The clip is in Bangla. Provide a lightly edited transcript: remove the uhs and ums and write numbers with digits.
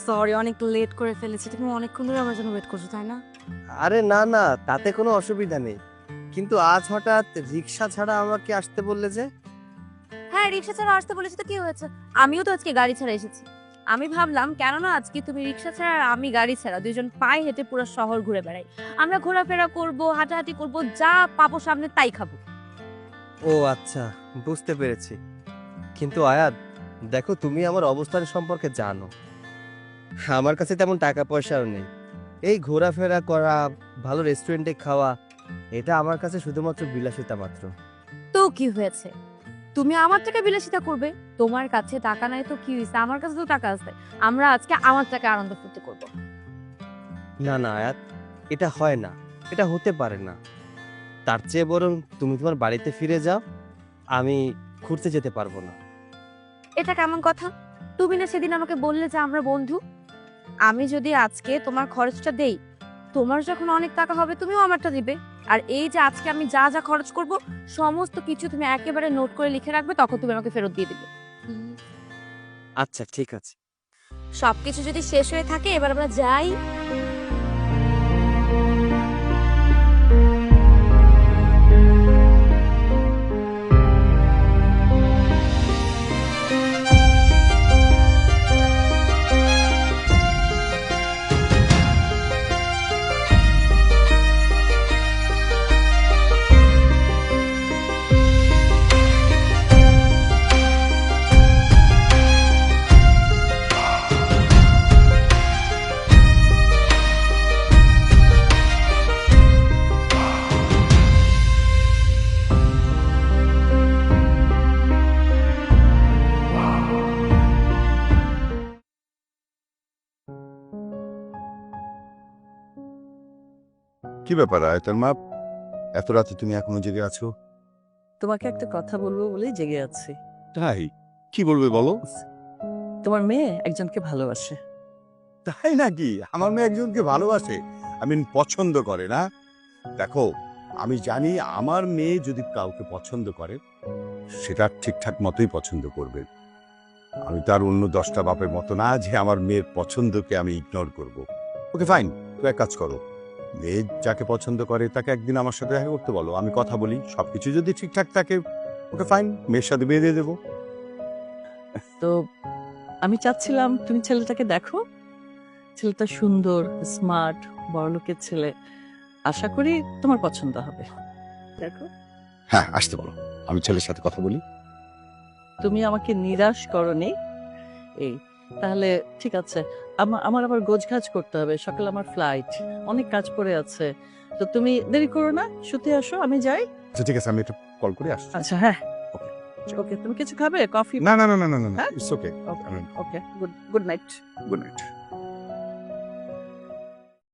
সরি, অনেক লেট করে ফেলেছি। তুমি অনেকক্ষণ ধরে আমার জন্য ওয়েট করছো, তাই না? আরে না না, তাতে কোনো অসুবিধা নেই, কিন্তু আজ হঠাৎ রিক্সা ছাড়া আমাকে আসতে বললে যে? হ্যাঁ, রিক্সা ছাড়া আসতে বলেছি তো কি হয়েছে? আমিও তো আজকে গাড়ি ছাড়া এসেছি। আমি ভাবলাম কেননা আজকে তুমি রিক্সা ছাড়া আর আমি গাড়ি ছাড়া দুইজন পায়ে হেঁটে পুরো শহর ঘুরে বেড়াই। আমরা ঘোরাফেরা করব, হাঁটাহাঁটি করব, যা পাবো সামনে তাই খাবো। ও আচ্ছা, বুঝতে পেরেছি। কিন্তু আয়াত, দেখো তুমি আমার অবস্থান সম্পর্কে জানো। আমার কাছে তেমন টাকা পয়সাও নেই। এই ঘোরাফেরা করা, ভালো রেস্টুরেন্টে খাওয়া, এটা আমার কাছে শুধুমাত্র বিলাসিতা মাত্র। তো কি হয়েছে? তুমি আমার টাকা বিলাসিতা করবে। তোমার কাছে টাকা নাই তো কি হয়েছে? আমার কাছে তো টাকা আছে। আমরা আজকে আমার টাকা আনন্দ ফুর্তি করব। না না আয়াত, এটা হয় না, এটা হতে পারে না। তার চেয়ে বরং তুমি তোমার বাড়িতে ফিরে যাও, আমি ঘুরতে যেতে পারবো না। এটা কেমন কথা? তুমি না সেদিন আমাকে বললে যে আমরা বন্ধু। আমি যদি আজকে তোমার খরচটা দেই, তোমার যখন অনেক টাকা হবে তুমিও আমারটা দিবে। আর এই যে আজকে আমি যা যা খরচ করব সমস্ত কিছু তুমি একেবারে নোট করে লিখে রাখবে, তখন তুমি আমাকে ফেরত দিয়ে দিবে। আচ্ছা ঠিক আছে। সবকিছু যদি শেষ হয়ে থাকে, এবার আমরা যাই। কি ব্যাপার আয়তার মা, এত রাতে তুমি এখনো জেগে আছো? তোমাকে একটা কথা বলবো বলেই জেগে আছি। তাই? কি বলবে বলো। তোমার মেয়ে একজনকে ভালোবাসে। তাই নাকি? আমার মেয়ে একজনকে ভালোবাসে, পছন্দ করে না? দেখো, আমি জানি আমার মেয়ে যদি কাউকে পছন্দ করে সেটা ঠিকঠাক মতোই পছন্দ করবে। আমি তার অন্য 10টা বাপের মতো না যে আমার মেয়ের পছন্দকে আমি ইগনোর করব। ওকে ফাইন, তুমি এক কাজ করো, মেয়ে যাকে পছন্দ করে তাকে একদিন আমার সাথে দেখা করতে বলো, আমি কথা বলি, সবকিছু যদি ঠিকঠাক থাকে ওকে ফাইন, মেয়ের সাথে বিয়ে দিয়ে দেবো। তো আমি চাচ্ছিলাম তুমি ছেলেটাকে দেখো। ছেলেটা সুন্দর, স্মার্ট, বড়লোকের ছেলে। আশা করি তোমার পছন্দ হবে। দেখো, হ্যাঁ, আসতে বলো, আমি ছেলের সাথে কথা বলি। তুমি আমাকে নিরাশ করনি। এই তাহলে ঠিক আছে। আমার আবার গোছগাছ করতে হবে, সকালে আমার ফ্লাইট, অনেক কাজ পড়ে আছে। তো তুমি দেরি করো না, শুতে আসো, আমি যাই। আচ্ছা ঠিক আছে, আমি একটা কল করে আসছি। আচ্ছা হ্যাঁ, ওকে। তুমি কিছু খাবে? কফি? না না না না না না, হ্যাঁ? It's okay. Okay, good night. Good night.